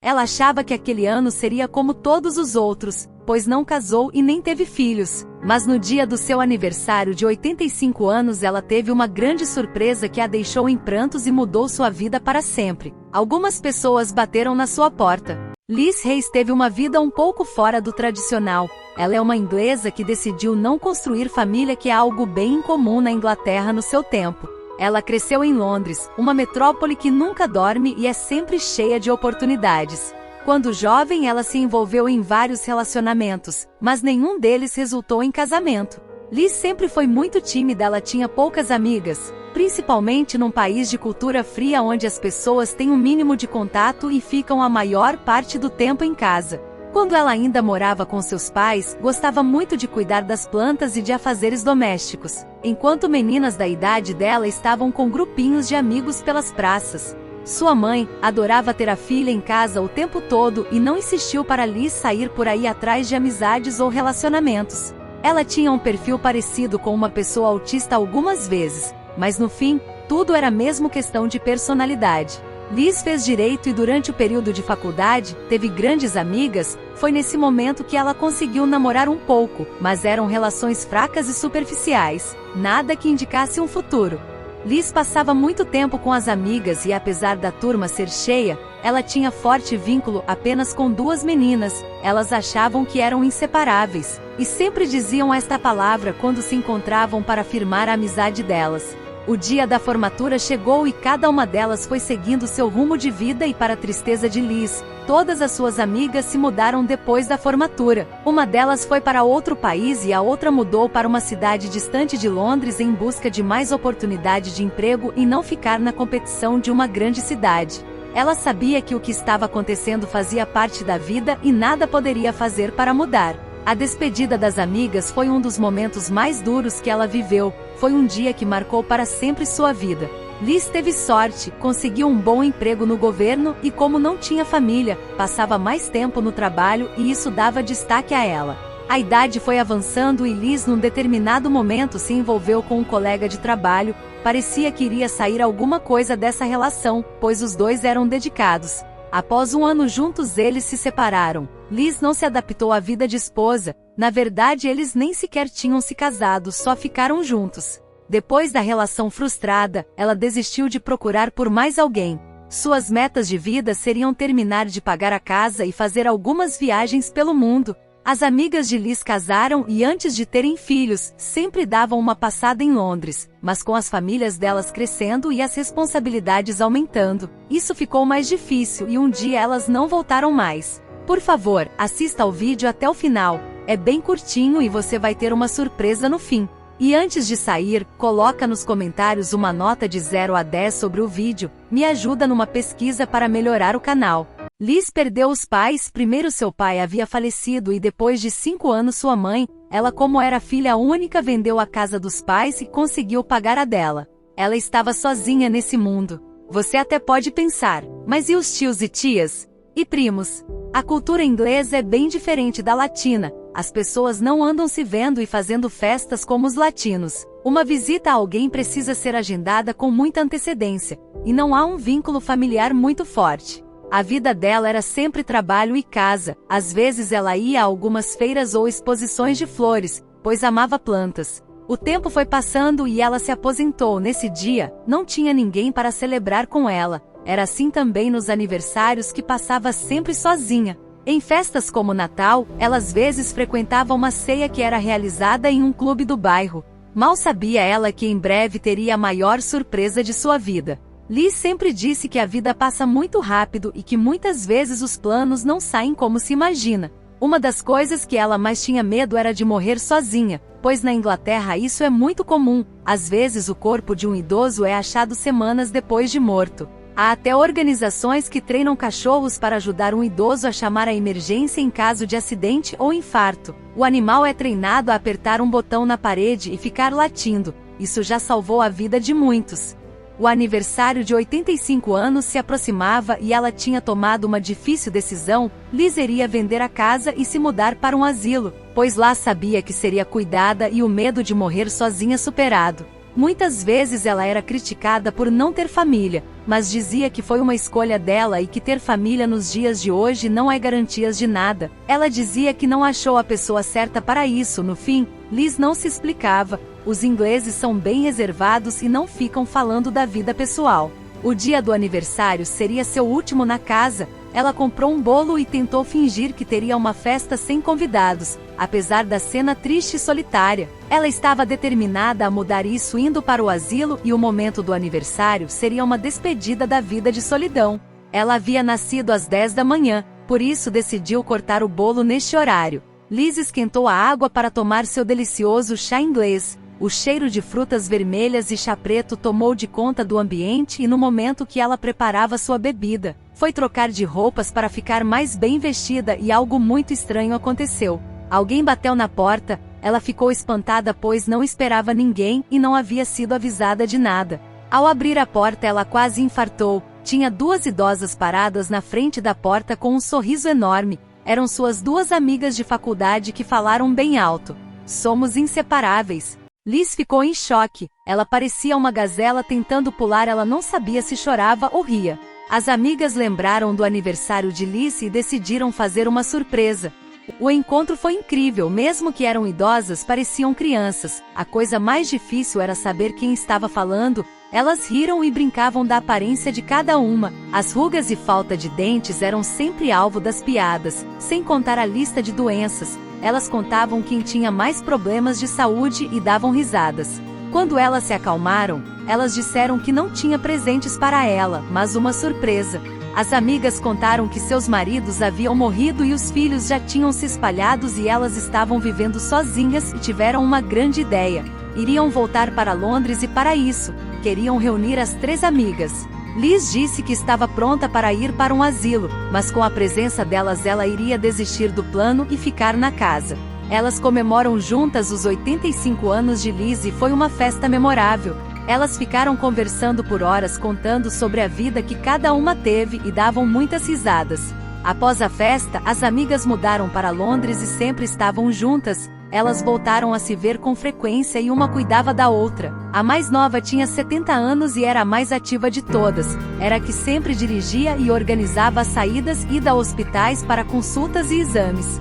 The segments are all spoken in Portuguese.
Ela achava que aquele ano seria como todos os outros, pois não casou e nem teve filhos. Mas no dia do seu aniversário de 85 anos ela teve uma grande surpresa que a deixou em prantos e mudou sua vida para sempre. Algumas pessoas bateram na sua porta. Liz Hayes teve uma vida um pouco fora do tradicional. Ela é uma inglesa que decidiu não construir família, que é algo bem incomum na Inglaterra no seu tempo. Ela cresceu em Londres, uma metrópole que nunca dorme e é sempre cheia de oportunidades. Quando jovem, ela se envolveu em vários relacionamentos, mas nenhum deles resultou em casamento. Liz sempre foi muito tímida, ela tinha poucas amigas, principalmente num país de cultura fria onde as pessoas têm um mínimo de contato e ficam a maior parte do tempo em casa. Quando ela ainda morava com seus pais, gostava muito de cuidar das plantas e de afazeres domésticos, enquanto meninas da idade dela estavam com grupinhos de amigos pelas praças. Sua mãe adorava ter a filha em casa o tempo todo e não insistiu para Liz sair por aí atrás de amizades ou relacionamentos. Ela tinha um perfil parecido com uma pessoa autista algumas vezes, mas no fim, tudo era mesmo questão de personalidade. Liz fez direito e durante o período de faculdade, teve grandes amigas. Foi nesse momento que ela conseguiu namorar um pouco, mas eram relações fracas e superficiais, nada que indicasse um futuro. Liz passava muito tempo com as amigas e apesar da turma ser cheia, ela tinha forte vínculo apenas com duas meninas. Elas achavam que eram inseparáveis, e sempre diziam esta palavra quando se encontravam para afirmar a amizade delas. O dia da formatura chegou e cada uma delas foi seguindo seu rumo de vida e, para a tristeza de Liz, todas as suas amigas se mudaram depois da formatura. Uma delas foi para outro país e a outra mudou para uma cidade distante de Londres em busca de mais oportunidade de emprego e não ficar na competição de uma grande cidade. Ela sabia que o que estava acontecendo fazia parte da vida e nada poderia fazer para mudar. A despedida das amigas foi um dos momentos mais duros que ela viveu. Foi um dia que marcou para sempre sua vida. Liz teve sorte, conseguiu um bom emprego no governo e, como não tinha família, passava mais tempo no trabalho e isso dava destaque a ela. A idade foi avançando e Liz, num determinado momento, se envolveu com um colega de trabalho. Parecia que iria sair alguma coisa dessa relação, pois os dois eram dedicados. Após um ano juntos, eles se separaram. Liz não se adaptou à vida de esposa. Na verdade, eles nem sequer tinham se casado, só ficaram juntos. Depois da relação frustrada, ela desistiu de procurar por mais alguém. Suas metas de vida seriam terminar de pagar a casa e fazer algumas viagens pelo mundo. As amigas de Liz casaram e, antes de terem filhos, sempre davam uma passada em Londres, mas com as famílias delas crescendo e as responsabilidades aumentando, isso ficou mais difícil e um dia elas não voltaram mais. Por favor, assista ao vídeo até o final, é bem curtinho e você vai ter uma surpresa no fim. E antes de sair, coloca nos comentários uma nota de 0 a 10 sobre o vídeo, me ajuda numa pesquisa para melhorar o canal. Liz perdeu os pais. Primeiro seu pai havia falecido e depois de 5 anos sua mãe. Ela, como era filha única, vendeu a casa dos pais e conseguiu pagar a dela. Ela estava sozinha nesse mundo. Você até pode pensar, mas e os tios e tias? E primos? A cultura inglesa é bem diferente da latina. As pessoas não andam se vendo e fazendo festas como os latinos. Uma visita a alguém precisa ser agendada com muita antecedência, e não há um vínculo familiar muito forte. A vida dela era sempre trabalho e casa. Às vezes ela ia a algumas feiras ou exposições de flores, pois amava plantas. O tempo foi passando e ela se aposentou. Nesse dia, não tinha ninguém para celebrar com ela. Era assim também nos aniversários, que passava sempre sozinha. Em festas como Natal, ela às vezes frequentava uma ceia que era realizada em um clube do bairro. Mal sabia ela que em breve teria a maior surpresa de sua vida. Liz sempre disse que a vida passa muito rápido e que muitas vezes os planos não saem como se imagina. Uma das coisas que ela mais tinha medo era de morrer sozinha, pois na Inglaterra isso é muito comum. Às vezes o corpo de um idoso é achado semanas depois de morto. Há até organizações que treinam cachorros para ajudar um idoso a chamar a emergência em caso de acidente ou infarto. O animal é treinado a apertar um botão na parede e ficar latindo. Isso já salvou a vida de muitos. O aniversário de 85 anos se aproximava e ela tinha tomado uma difícil decisão. Liz iria vender a casa e se mudar para um asilo, pois lá sabia que seria cuidada e o medo de morrer sozinha superado. Muitas vezes ela era criticada por não ter família, mas dizia que foi uma escolha dela e que ter família nos dias de hoje não é garantias de nada. Ela dizia que não achou a pessoa certa para isso. No fim, Liz não se explicava. Os ingleses são bem reservados e não ficam falando da vida pessoal. O dia do aniversário seria seu último na casa. Ela comprou um bolo e tentou fingir que teria uma festa sem convidados, apesar da cena triste e solitária. Ela estava determinada a mudar isso indo para o asilo e o momento do aniversário seria uma despedida da vida de solidão. Ela havia nascido às 10 da manhã, por isso decidiu cortar o bolo neste horário. Liz esquentou a água para tomar seu delicioso chá inglês. O cheiro de frutas vermelhas e chá preto tomou de conta do ambiente e no momento que ela preparava sua bebida, foi trocar de roupas para ficar mais bem vestida e algo muito estranho aconteceu. Alguém bateu na porta, ela ficou espantada pois não esperava ninguém e não havia sido avisada de nada. Ao abrir a porta ela quase infartou. Tinha duas idosas paradas na frente da porta com um sorriso enorme. Eram suas duas amigas de faculdade que falaram bem alto. "Somos inseparáveis." Liz ficou em choque. Ela parecia uma gazela tentando pular. Ela não sabia se chorava ou ria. As amigas lembraram do aniversário de Liz e decidiram fazer uma surpresa. O encontro foi incrível. Mesmo que eram idosas, pareciam crianças. A coisa mais difícil era saber quem estava falando. Elas riram e brincavam da aparência de cada uma. As rugas e falta de dentes eram sempre alvo das piadas, sem contar a lista de doenças. Elas contavam quem tinha mais problemas de saúde e davam risadas. Quando elas se acalmaram, elas disseram que não tinha presentes para ela, mas uma surpresa. As amigas contaram que seus maridos haviam morrido e os filhos já tinham se espalhados e elas estavam vivendo sozinhas e tiveram uma grande ideia. Iriam voltar para Londres e para isso, queriam reunir as três amigas. Liz disse que estava pronta para ir para um asilo, mas com a presença delas ela iria desistir do plano e ficar na casa. Elas comemoram juntas os 85 anos de Liz e foi uma festa memorável. Elas ficaram conversando por horas contando sobre a vida que cada uma teve e davam muitas risadas. Após a festa, as amigas mudaram para Londres e sempre estavam juntas. Elas voltaram a se ver com frequência e uma cuidava da outra. A mais nova tinha 70 anos e era a mais ativa de todas. Era a que sempre dirigia e organizava as saídas e ida a hospitais para consultas e exames.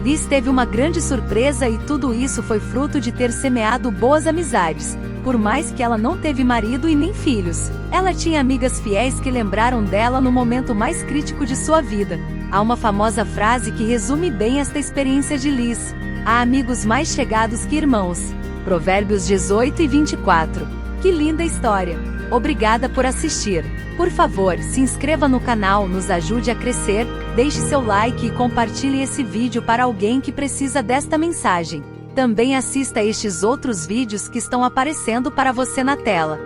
Liz teve uma grande surpresa e tudo isso foi fruto de ter semeado boas amizades. Por mais que ela não teve marido e nem filhos, ela tinha amigas fiéis que lembraram dela no momento mais crítico de sua vida. Há uma famosa frase que resume bem esta experiência de Liz: "Há amigos mais chegados que irmãos." Provérbios 18 e 24. Que linda história! Obrigada por assistir. Por favor, se inscreva no canal, nos ajude a crescer, deixe seu like e compartilhe esse vídeo para alguém que precisa desta mensagem. Também assista a estes outros vídeos que estão aparecendo para você na tela.